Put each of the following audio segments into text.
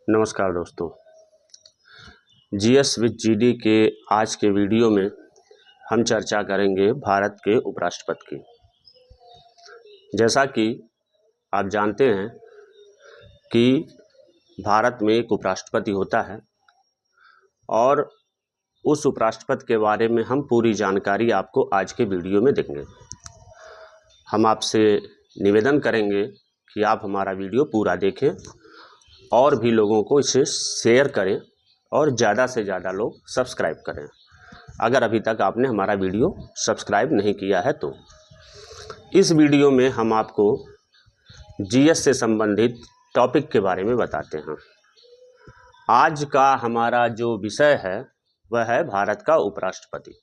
नमस्कार दोस्तों, GS with GD के आज के वीडियो में हम चर्चा करेंगे भारत के उपराष्ट्रपति की। जैसा कि आप जानते हैं कि भारत में एक उपराष्ट्रपति होता है और उस उपराष्ट्रपति के बारे में हम पूरी जानकारी आपको आज के वीडियो में देंगे। हम आपसे निवेदन करेंगे कि आप हमारा वीडियो पूरा देखें और भी लोगों को इसे शेयर करें और ज़्यादा से ज़्यादा लोग सब्सक्राइब करें। अगर अभी तक आपने हमारा वीडियो सब्सक्राइब नहीं किया है तो इस वीडियो में हम आपको जीएस से संबंधित टॉपिक के बारे में बताते हैं। आज का हमारा जो विषय है वह है भारत का उपराष्ट्रपति।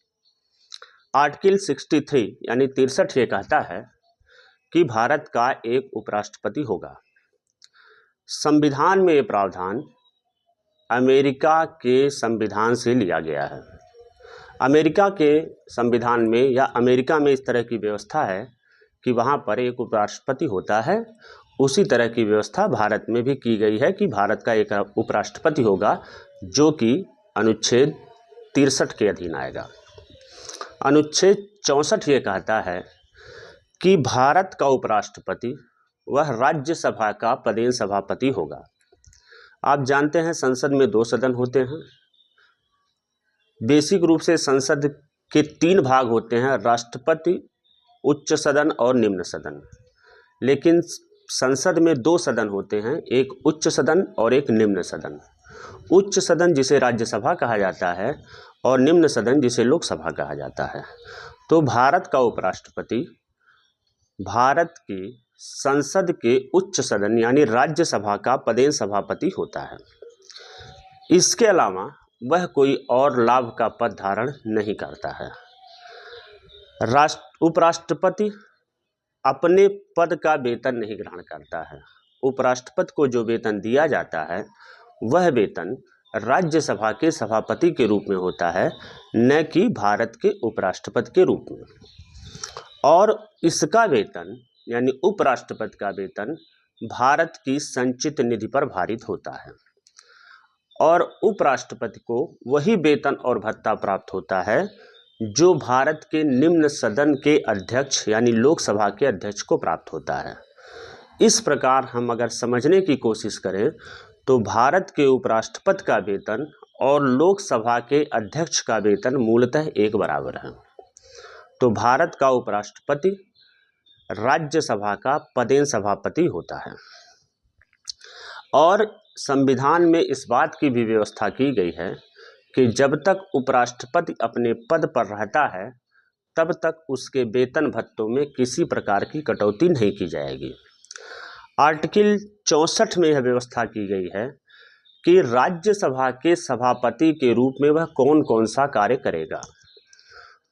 आर्टिकल 63 यानी 63 ये कहता है कि भारत का एक उपराष्ट्रपति होगा। संविधान में ये प्रावधान अमेरिका के संविधान से लिया गया है। अमेरिका के संविधान में या अमेरिका में इस तरह की व्यवस्था है कि वहाँ पर एक उपराष्ट्रपति होता है। उसी तरह की व्यवस्था भारत में भी की गई है कि भारत का एक उपराष्ट्रपति होगा जो कि अनुच्छेद 63 के अधीन आएगा। अनुच्छेद 64 ये कहता है कि भारत का उपराष्ट्रपति वह राज्यसभा का पदेन सभापति होगा। आप जानते हैं संसद में 2 सदन होते हैं। बेसिक रूप से संसद के 3 भाग होते हैं, राष्ट्रपति, उच्च सदन और निम्न सदन। लेकिन संसद में 2 सदन होते हैं, एक उच्च सदन और एक निम्न सदन। उच्च सदन जिसे राज्यसभा कहा जाता है और निम्न सदन जिसे लोकसभा कहा जाता है। तो भारत का उपराष्ट्रपति भारत की संसद के उच्च सदन यानी राज्यसभा का पदेन सभापति होता है। इसके अलावा वह कोई और लाभ का पद धारण नहीं करता है। उपराष्ट्रपति अपने पद का वेतन नहीं ग्रहण करता है। उपराष्ट्रपति को जो वेतन दिया जाता है वह वेतन राज्यसभा के सभापति के रूप में होता है, न कि भारत के उपराष्ट्रपति के रूप में। और इसका वेतन यानी उपराष्ट्रपति का वेतन भारत की संचित निधि पर भारित होता है और उपराष्ट्रपति को वही वेतन और भत्ता प्राप्त होता है जो भारत के निम्न सदन के अध्यक्ष यानी लोकसभा के अध्यक्ष को प्राप्त होता है। इस प्रकार हम अगर समझने की कोशिश करें तो भारत के उपराष्ट्रपति का वेतन और लोकसभा के अध्यक्ष का वेतन मूलतः एक बराबर है। तो भारत का उपराष्ट्रपति राज्यसभा का पदेन सभापति होता है। और संविधान में इस बात की भी व्यवस्था की गई है कि जब तक उपराष्ट्रपति अपने पद पर रहता है तब तक उसके वेतन भत्तों में किसी प्रकार की कटौती नहीं की जाएगी। आर्टिकल 64 में यह व्यवस्था की गई है कि राज्यसभा के सभापति के रूप में वह कौन कौन सा कार्य करेगा।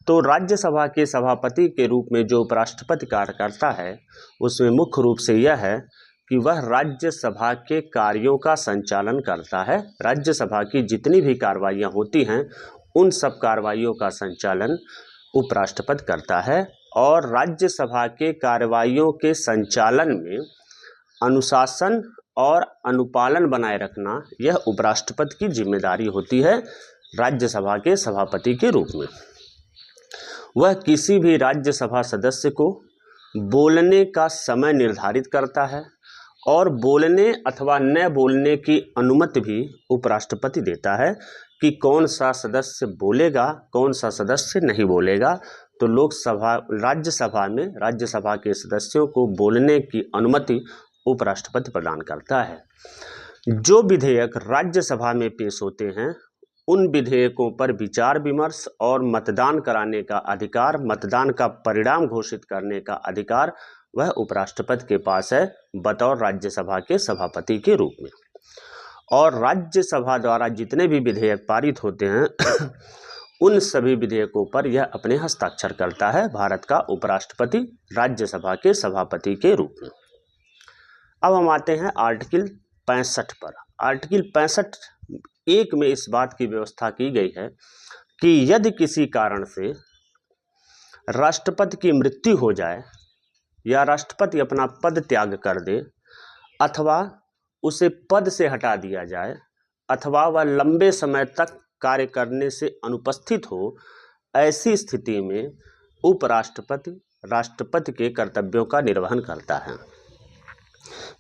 तो राज्यसभा के सभापति के रूप में जो उपराष्ट्रपति कार्य करता है उसमें मुख्य रूप से यह है कि वह राज्यसभा के कार्यों का संचालन करता है। राज्यसभा की जितनी भी कार्रवाइयाँ होती हैं उन सब कार्रवाइयों का संचालन उपराष्ट्रपति करता है और राज्यसभा के कार्रवाइयों के संचालन में अनुशासन और अनुपालन बनाए रखना यह उपराष्ट्रपति की जिम्मेदारी होती है राज्यसभा के सभापति के रूप में। वह किसी भी राज्यसभा सदस्य को बोलने का समय निर्धारित करता है और बोलने अथवा न बोलने की अनुमति भी उपराष्ट्रपति देता है कि कौन सा सदस्य बोलेगा, कौन सा सदस्य नहीं बोलेगा। तो राज्यसभा के सदस्यों को बोलने की अनुमति उपराष्ट्रपति प्रदान करता है। जो विधेयक राज्यसभा में पेश होते हैं उन विधेयकों पर विचार विमर्श और मतदान कराने का अधिकार, मतदान का परिणाम घोषित करने का अधिकार वह उपराष्ट्रपति के पास है बतौर राज्यसभा के सभापति के रूप में। और राज्यसभा द्वारा जितने भी विधेयक पारित होते हैं उन सभी विधेयकों पर यह अपने हस्ताक्षर करता है भारत का उपराष्ट्रपति राज्यसभा के सभापति के रूप में। अब हम आते हैं आर्टिकल 65 पर। आर्टिकल 65(1) में इस बात की व्यवस्था की गई है कि यदि किसी कारण से राष्ट्रपति की मृत्यु हो जाए या राष्ट्रपति अपना पद त्याग कर दे अथवा उसे पद से हटा दिया जाए अथवा वह लंबे समय तक कार्य करने से अनुपस्थित हो, ऐसी स्थिति में उपराष्ट्रपति राष्ट्रपति के कर्तव्यों का निर्वहन करता है।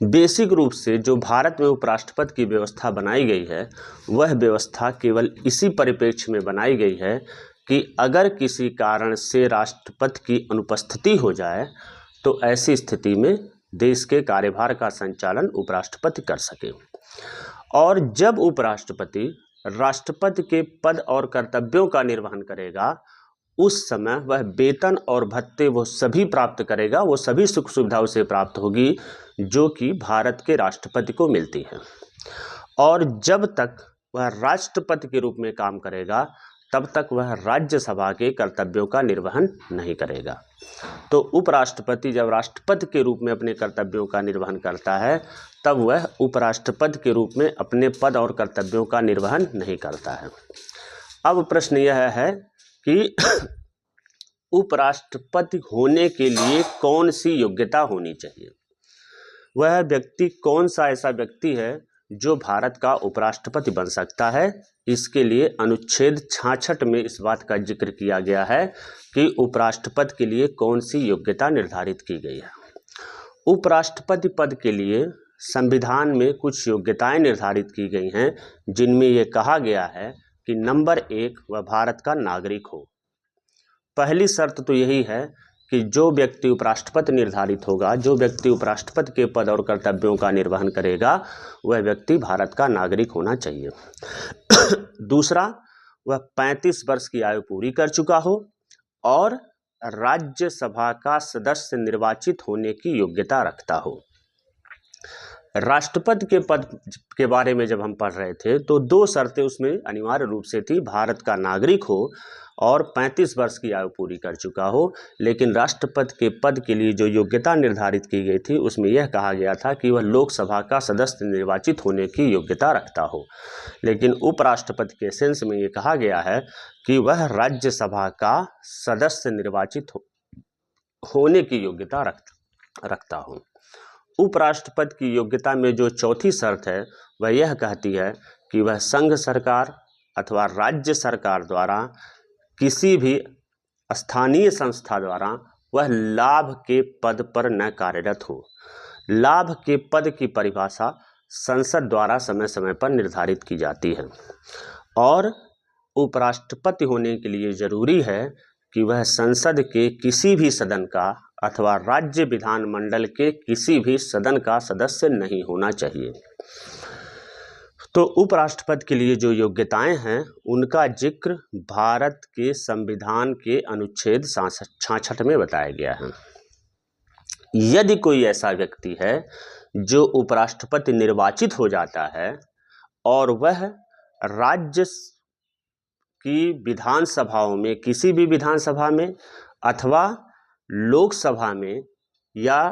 बेसिक रूप से जो भारत में उपराष्ट्रपति की व्यवस्था बनाई गई है, वह व्यवस्था केवल इसी परिप्रेक्ष्य में बनाई गई है कि अगर किसी कारण से राष्ट्रपति की अनुपस्थिति हो जाए तो ऐसी स्थिति में देश के कार्यभार का संचालन उपराष्ट्रपति कर सके। और जब उपराष्ट्रपति राष्ट्रपति के पद और कर्तव्यों का निर्वहन करेगा, उस समय वह वेतन और भत्ते वो सभी प्राप्त करेगा, वो सभी सुख सुविधा उसे प्राप्त होगी जो कि भारत के राष्ट्रपति को मिलती है। और जब तक वह राष्ट्रपति के रूप में काम करेगा, तब तक वह राज्यसभा के कर्तव्यों का निर्वहन नहीं करेगा। तो उपराष्ट्रपति जब राष्ट्रपति के रूप में अपने कर्तव्यों का निर्वहन करता है, तब वह उपराष्ट्रपति के रूप में अपने पद और कर्तव्यों का निर्वहन नहीं करता है। अब प्रश्न यह है कि उपराष्ट्रपति होने के लिए कौन सी योग्यता होनी चाहिए? वह व्यक्ति कौन सा ऐसा व्यक्ति है जो भारत का उपराष्ट्रपति बन सकता है? इसके लिए अनुच्छेद 66 में इस बात का जिक्र किया गया है कि उपराष्ट्रपति के लिए कौन सी योग्यता निर्धारित की गई है। उपराष्ट्रपति पद के लिए संविधान में कुछ योग्यताएं निर्धारित की गई हैं, जिनमें यह कहा गया है कि नंबर 1, वह भारत का नागरिक हो। पहली शर्त तो यही है कि जो व्यक्ति उपराष्ट्रपति निर्धारित होगा, जो व्यक्ति उपराष्ट्रपति के पद और कर्तव्यों का निर्वहन करेगा, वह व्यक्ति भारत का नागरिक होना चाहिए। दूसरा, वह 35 वर्ष की आयु पूरी कर चुका हो और राज्यसभा का सदस्य निर्वाचित होने की योग्यता रखता हो। राष्ट्रपति के पद के बारे में जब हम पढ़ रहे थे तो 2 शर्तें उसमें अनिवार्य रूप से थी, भारत का नागरिक हो और 35 वर्ष की आयु पूरी कर चुका हो। लेकिन राष्ट्रपति के पद के लिए जो योग्यता निर्धारित की गई थी, उसमें यह कहा गया था कि वह लोकसभा का सदस्य निर्वाचित होने की योग्यता रखता हो। लेकिन उपराष्ट्रपति के सेंस में ये कहा गया है कि वह राज्यसभा का सदस्य निर्वाचित होने की योग्यता रखता हो। उपराष्ट्रपति की योग्यता में जो चौथी शर्त है, वह यह कहती है कि वह संघ सरकार अथवा राज्य सरकार द्वारा किसी भी स्थानीय संस्था द्वारा वह लाभ के पद पर न कार्यरत हो। लाभ के पद की परिभाषा संसद द्वारा समय समय पर निर्धारित की जाती है और उपराष्ट्रपति होने के लिए जरूरी है कि वह संसद के किसी भी सदन का अथवा राज्य विधानमंडल के किसी भी सदन का सदस्य नहीं होना चाहिए। तो उपराष्ट्रपति के लिए जो योग्यताएं हैं, उनका जिक्र भारत के संविधान के अनुच्छेद 66 में बताया गया है। यदि कोई ऐसा व्यक्ति है जो उपराष्ट्रपति निर्वाचित हो जाता है और वह राज्य की विधानसभाओं में, किसी भी विधानसभा में अथवा लोकसभा में या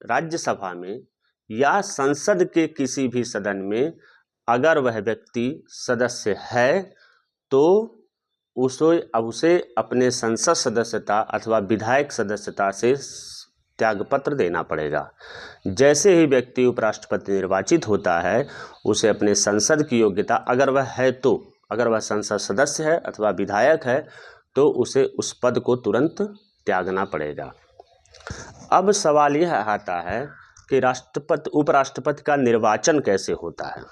राज्यसभा में या संसद के किसी भी सदन में अगर वह व्यक्ति सदस्य है, तो उसे अपने संसद सदस्यता अथवा विधायक सदस्यता से त्यागपत्र देना पड़ेगा। जैसे ही व्यक्ति उपराष्ट्रपति निर्वाचित होता है, उसे अपने संसद की योग्यता, अगर वह है तो, अगर वह संसद सदस्य है अथवा विधायक है, तो उसे उस पद को तुरंत त्यागना पड़ेगा। अब सवाल यह आता है कि उपराष्ट्रपति का निर्वाचन कैसे होता है?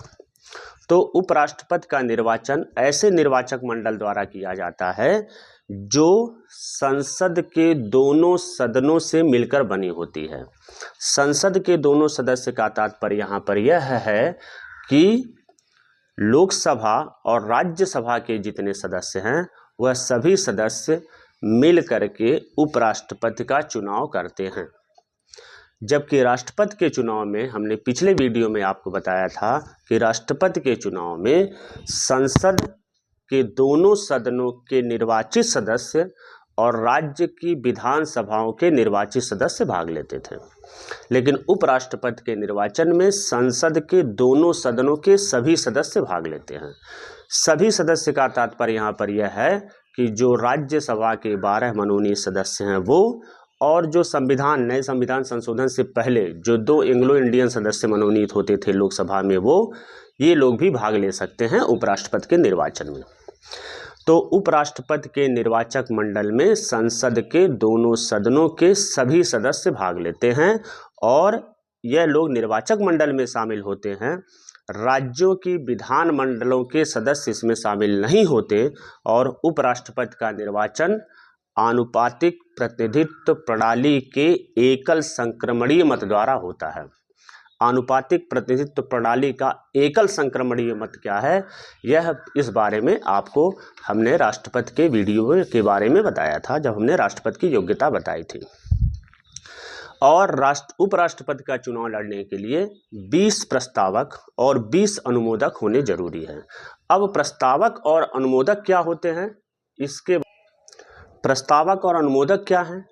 तो उपराष्ट्रपति का निर्वाचन ऐसे निर्वाचक मंडल द्वारा किया जाता है जो संसद के दोनों सदनों से मिलकर बनी होती है। संसद के दोनों सदस्य का तात्पर्य यहाँ पर यह है कि लोकसभा और राज्यसभा के जितने सदस्य हैं, वह सभी सदस्य मिल करके उपराष्ट्रपति का चुनाव करते हैं। जबकि राष्ट्रपति के चुनाव में, हमने पिछले वीडियो में आपको बताया था कि राष्ट्रपति के चुनाव में संसद के दोनों सदनों के निर्वाचित सदस्य और राज्य की विधानसभाओं के निर्वाचित सदस्य भाग लेते थे। लेकिन उपराष्ट्रपति के निर्वाचन में संसद के दोनों सदनों के सभी सदस्य भाग लेते हैं। सभी सदस्य का तात्पर्य यहाँ पर यह है कि जो राज्यसभा के 12 मनोनीत सदस्य हैं वो, और जो संविधान, नए संविधान संशोधन से पहले जो 2 एंग्लो इंडियन सदस्य मनोनीत होते थे लोकसभा में, ये लोग भी भाग ले सकते हैं उपराष्ट्रपति के निर्वाचन में। तो उपराष्ट्रपति के निर्वाचक मंडल में संसद के दोनों सदनों के सभी सदस्य भाग लेते हैं और यह लोग निर्वाचक मंडल में शामिल होते हैं। राज्यों की विधान मंडलों के सदस्य इसमें शामिल नहीं होते और उपराष्ट्रपति का निर्वाचन आनुपातिक प्रतिनिधित्व प्रणाली के एकल संक्रमणीय मत द्वारा होता है। आनुपातिक प्रतिनिधित्व प्रणाली का एकल संक्रमणीय मत क्या है, यह इस बारे में आपको हमने राष्ट्रपति के वीडियो के बारे में बताया था, जब हमने राष्ट्रपति की योग्यता बताई थी। और उपराष्ट्रपति का चुनाव लड़ने के लिए 20 प्रस्तावक और 20 अनुमोदक होने जरूरी है। अब प्रस्तावक और अनुमोदक क्या होते हैं, प्रस्तावक और अनुमोदक क्या हैं,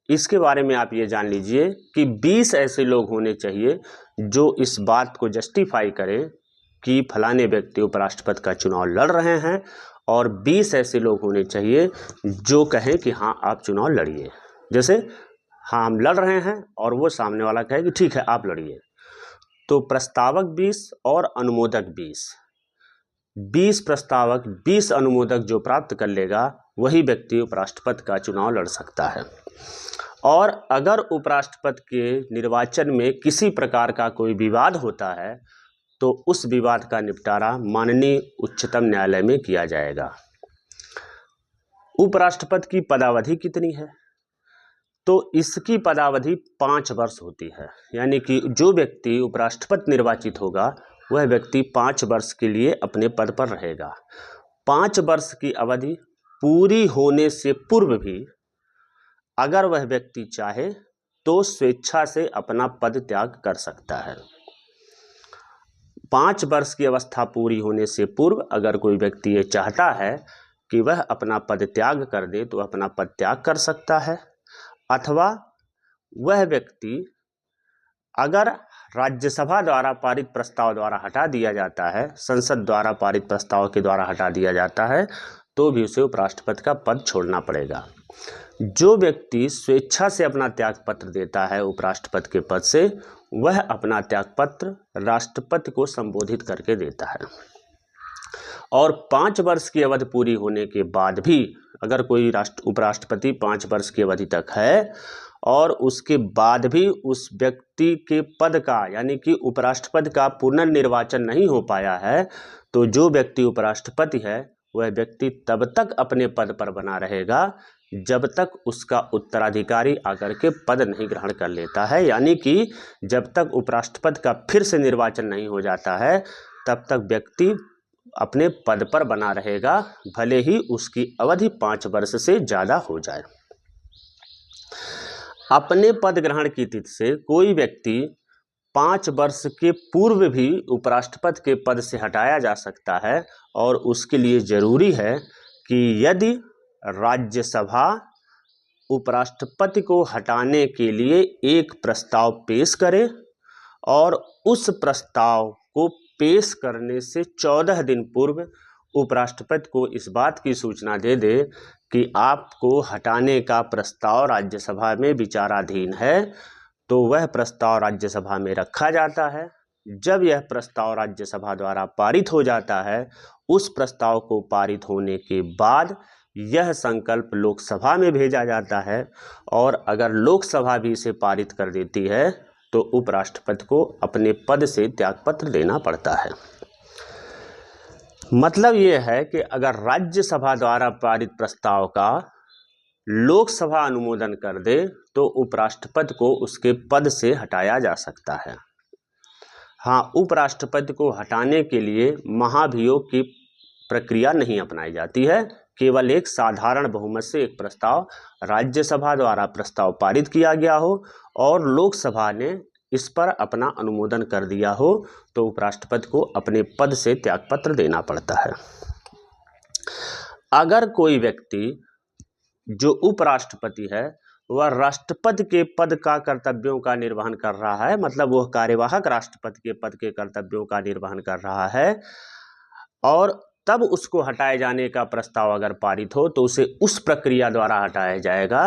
इसके बारे में आप ये जान लीजिए कि 20 ऐसे लोग होने चाहिए जो इस बात को जस्टिफाई करें कि फलाने व्यक्ति उपराष्ट्रपति का चुनाव लड़ रहे हैं, और 20 ऐसे लोग होने चाहिए जो कहें कि हाँ आप चुनाव लड़िए। जैसे हाँ हम लड़ रहे हैं और वो सामने वाला कहे कि ठीक है आप लड़िए। तो प्रस्तावक 20 और अनुमोदक 20 प्रस्तावक 20 अनुमोदक जो प्राप्त कर लेगा वही व्यक्ति उपराष्ट्रपति का चुनाव लड़ सकता है। और अगर उपराष्ट्रपति के निर्वाचन में किसी प्रकार का कोई विवाद होता है तो उस विवाद का निपटारा माननीय उच्चतम न्यायालय में किया जाएगा। उपराष्ट्रपति की पदावधि कितनी है, तो इसकी पदावधि 5 वर्ष होती है। यानी कि जो व्यक्ति उपराष्ट्रपति निर्वाचित होगा वह व्यक्ति 5 वर्ष के लिए अपने पद पर रहेगा। 5 वर्ष की अवधि पूरी होने से पूर्व भी अगर वह व्यक्ति चाहे तो स्वेच्छा से अपना पद त्याग कर सकता है। 5 वर्ष की अवस्था पूरी होने से पूर्व अगर कोई व्यक्ति ये चाहता है कि वह अपना पद त्याग कर दे तो अपना पद त्याग कर सकता है, अथवा वह व्यक्ति अगर राज्यसभा द्वारा पारित प्रस्ताव द्वारा हटा दिया जाता है, संसद द्वारा पारित प्रस्ताव के द्वारा हटा दिया जाता है, तो भी उसे उपराष्ट्रपति का पद छोड़ना पड़ेगा। जो व्यक्ति स्वेच्छा से अपना त्यागपत्र देता है उपराष्ट्रपति के पद से, वह अपना त्यागपत्र राष्ट्रपति को संबोधित करके देता है। और 5 वर्ष की अवधि पूरी होने के बाद भी अगर कोई उपराष्ट्रपति 5 वर्ष की अवधि तक है और उसके बाद भी उस व्यक्ति के पद का यानी कि उपराष्ट्रपति का पुनर्निर्वाचन नहीं हो पाया है, तो जो व्यक्ति उपराष्ट्रपति है वह व्यक्ति तब तक अपने पद पर बना रहेगा जब तक उसका उत्तराधिकारी आकर के पद नहीं ग्रहण कर लेता है। यानी कि जब तक उपराष्ट्रपति का फिर से निर्वाचन नहीं हो जाता है तब तक व्यक्ति अपने पद पर बना रहेगा, भले ही उसकी अवधि 5 वर्ष से ज़्यादा हो जाए। अपने पद ग्रहण की तिथि से कोई व्यक्ति 5 वर्ष के पूर्व भी उपराष्ट्रपति के पद से हटाया जा सकता है, और उसके लिए जरूरी है कि यदि राज्यसभा उपराष्ट्रपति को हटाने के लिए एक प्रस्ताव पेश करे और उस प्रस्ताव को पेश करने से 14 दिन पूर्व उपराष्ट्रपति को इस बात की सूचना दे दे कि आपको हटाने का प्रस्ताव राज्यसभा में विचाराधीन है, तो वह प्रस्ताव राज्यसभा में रखा जाता है। जब यह प्रस्ताव राज्यसभा द्वारा पारित हो जाता है, उस प्रस्ताव को पारित होने के बाद यह संकल्प लोकसभा में भेजा जाता है, और अगर लोकसभा भी इसे पारित कर देती है तो उपराष्ट्रपति को अपने पद से त्यागपत्र देना पड़ता है। मतलब यह है कि अगर राज्यसभा द्वारा पारित प्रस्ताव का लोकसभा अनुमोदन कर दे तो उपराष्ट्रपति को उसके पद से हटाया जा सकता है। हाँ, उपराष्ट्रपति को हटाने के लिए महाभियोग की प्रक्रिया नहीं अपनाई जाती है। केवल एक साधारण बहुमत से एक प्रस्ताव राज्यसभा द्वारा प्रस्ताव पारित किया गया हो और लोकसभा ने इस पर अपना अनुमोदन कर दिया हो तो उपराष्ट्रपति को अपने पद से त्यागपत्र देना पड़ता है। अगर कोई व्यक्ति जो उपराष्ट्रपति है वह राष्ट्रपति के पद का कर्तव्यों का निर्वहन कर रहा है, मतलब वह कार्यवाहक राष्ट्रपति के पद के कर्तव्यों का निर्वहन कर रहा है, और तब उसको हटाए जाने का प्रस्ताव अगर पारित हो तो उसे उस प्रक्रिया द्वारा हटाया जाएगा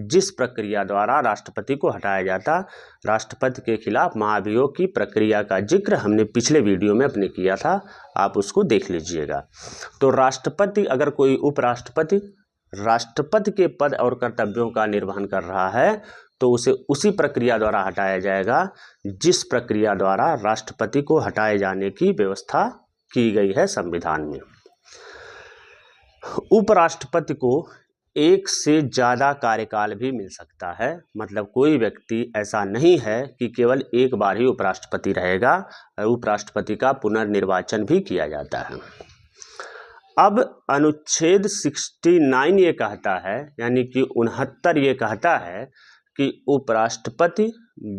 जिस प्रक्रिया द्वारा राष्ट्रपति को हटाया जाता। राष्ट्रपति के खिलाफ महाभियोग की प्रक्रिया का जिक्र हमने पिछले वीडियो में अपने किया था, आप उसको देख लीजिएगा। तो राष्ट्रपति अगर कोई उपराष्ट्रपति राष्ट्रपति के पद और कर्तव्यों का निर्वहन कर रहा है तो उसे उसी प्रक्रिया द्वारा हटाया जाएगा जिस प्रक्रिया द्वारा राष्ट्रपति को हटाए जाने की व्यवस्था की गई है संविधान में। उपराष्ट्रपति को एक से ज़्यादा कार्यकाल भी मिल सकता है, मतलब कोई व्यक्ति ऐसा नहीं है कि केवल एक बार ही उपराष्ट्रपति रहेगा, उपराष्ट्रपति का पुनर्निर्वाचन भी किया जाता है। अब अनुच्छेद 69 ये कहता है, यानी कि 69 ये कहता है कि उपराष्ट्रपति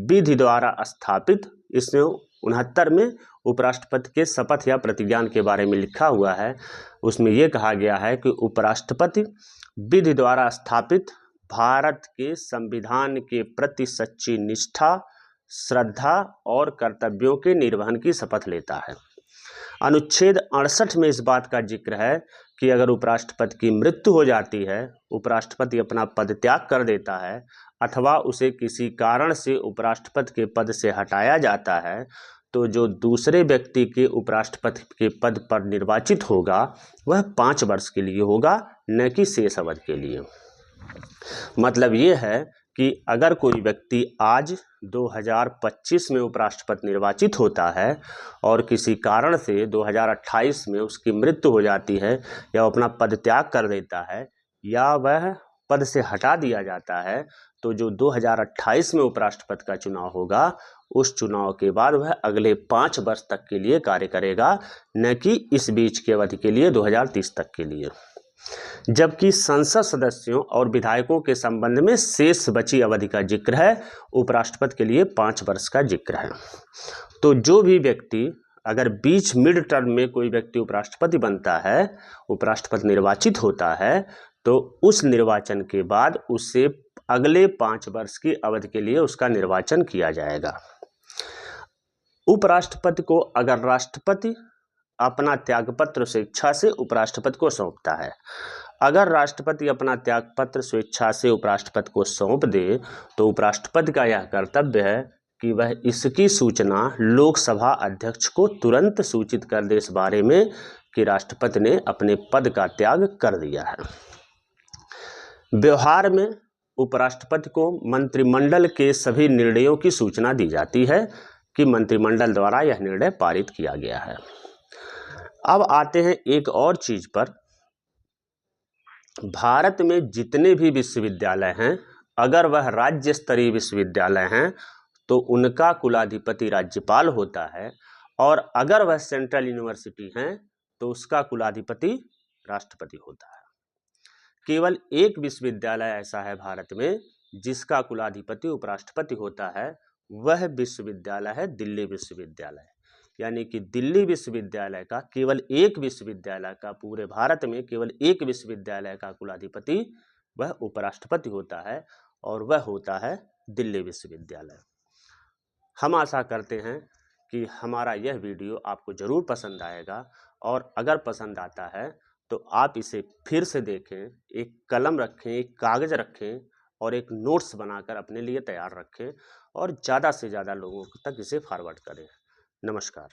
विधि द्वारा स्थापित, इसमें 69 में उपराष्ट्रपति के शपथ या प्रतिज्ञान के बारे में लिखा हुआ है। उसमें यह कहा गया है कि उपराष्ट्रपति विधि द्वारा स्थापित भारत के संविधान के प्रति सच्ची निष्ठा, श्रद्धा और कर्तव्यों के निर्वहन की शपथ लेता है। अनुच्छेद 68 में इस बात का जिक्र है कि अगर उपराष्ट्रपति की मृत्यु हो जाती है, उपराष्ट्रपति अपना पद त्याग कर देता है अथवा उसे किसी कारण से उपराष्ट्रपति के पद से हटाया जाता है, तो जो दूसरे व्यक्ति के उपराष्ट्रपति के पद पर निर्वाचित होगा वह 5 वर्ष के लिए होगा, न कि शेष अवधि के लिए। मतलब ये है कि अगर कोई व्यक्ति आज 2025 में उपराष्ट्रपति निर्वाचित होता है और किसी कारण से 2028 में उसकी मृत्यु हो जाती है या अपना पद त्याग कर देता है या वह पद से हटा दिया जाता है, तो जो 2028 में उपराष्ट्रपति का चुनाव होगा उस चुनाव के बाद वह अगले 5 वर्ष तक के लिए कार्य करेगा, न कि इस बीच की अवधि के लिए 2030 तक के लिए। जबकि संसद सदस्यों और विधायकों के संबंध में शेष बची अवधि का जिक्र है, उपराष्ट्रपति के लिए 5 वर्ष का जिक्र है। तो जो भी व्यक्ति अगर बीच मिड टर्म में कोई व्यक्ति उपराष्ट्रपति बनता है, उपराष्ट्रपति निर्वाचित होता है, तो उस निर्वाचन के बाद उससे अगले 5 वर्ष की अवधि के लिए उसका निर्वाचन किया जाएगा। उपराष्ट्रपति को अगर राष्ट्रपति अपना त्यागपत्र स्वेच्छा से उपराष्ट्रपति को सौंपता है, अगर राष्ट्रपति अपना त्यागपत्र स्वेच्छा से उपराष्ट्रपति को सौंप दे तो उपराष्ट्रपति का यह कर्तव्य है कि वह इसकी सूचना लोकसभा अध्यक्ष को तुरंत सूचित कर दे इस बारे में कि राष्ट्रपति ने अपने पद का त्याग कर दिया है। व्यवहार में उपराष्ट्रपति को मंत्रिमंडल के सभी निर्णयों की सूचना दी जाती है कि मंत्रिमंडल द्वारा यह निर्णय पारित किया गया है। अब आते हैं एक और चीज पर। भारत में जितने भी विश्वविद्यालय हैं, अगर वह राज्य स्तरीय विश्वविद्यालय हैं तो उनका कुलाधिपति राज्यपाल होता है, और अगर वह सेंट्रल यूनिवर्सिटी हैं तो उसका कुलाधिपति राष्ट्रपति होता है। केवल एक विश्वविद्यालय ऐसा है भारत में जिसका कुलाधिपति उपराष्ट्रपति होता है, वह विश्वविद्यालय है दिल्ली विश्वविद्यालय। यानी कि दिल्ली विश्वविद्यालय का, केवल एक विश्वविद्यालय का, पूरे भारत में केवल एक विश्वविद्यालय का कुलाधिपति वह उपराष्ट्रपति होता है, और वह होता है दिल्ली विश्वविद्यालय। हम आशा करते हैं कि हमारा यह वीडियो आपको ज़रूर पसंद आएगा, और अगर पसंद आता है तो आप इसे फिर से देखें, एक कलम रखें, एक कागज़ रखें और एक नोट्स बनाकर अपने लिए तैयार रखें, और ज़्यादा से ज़्यादा लोगों तक इसे फॉरवर्ड करें। नमस्कार।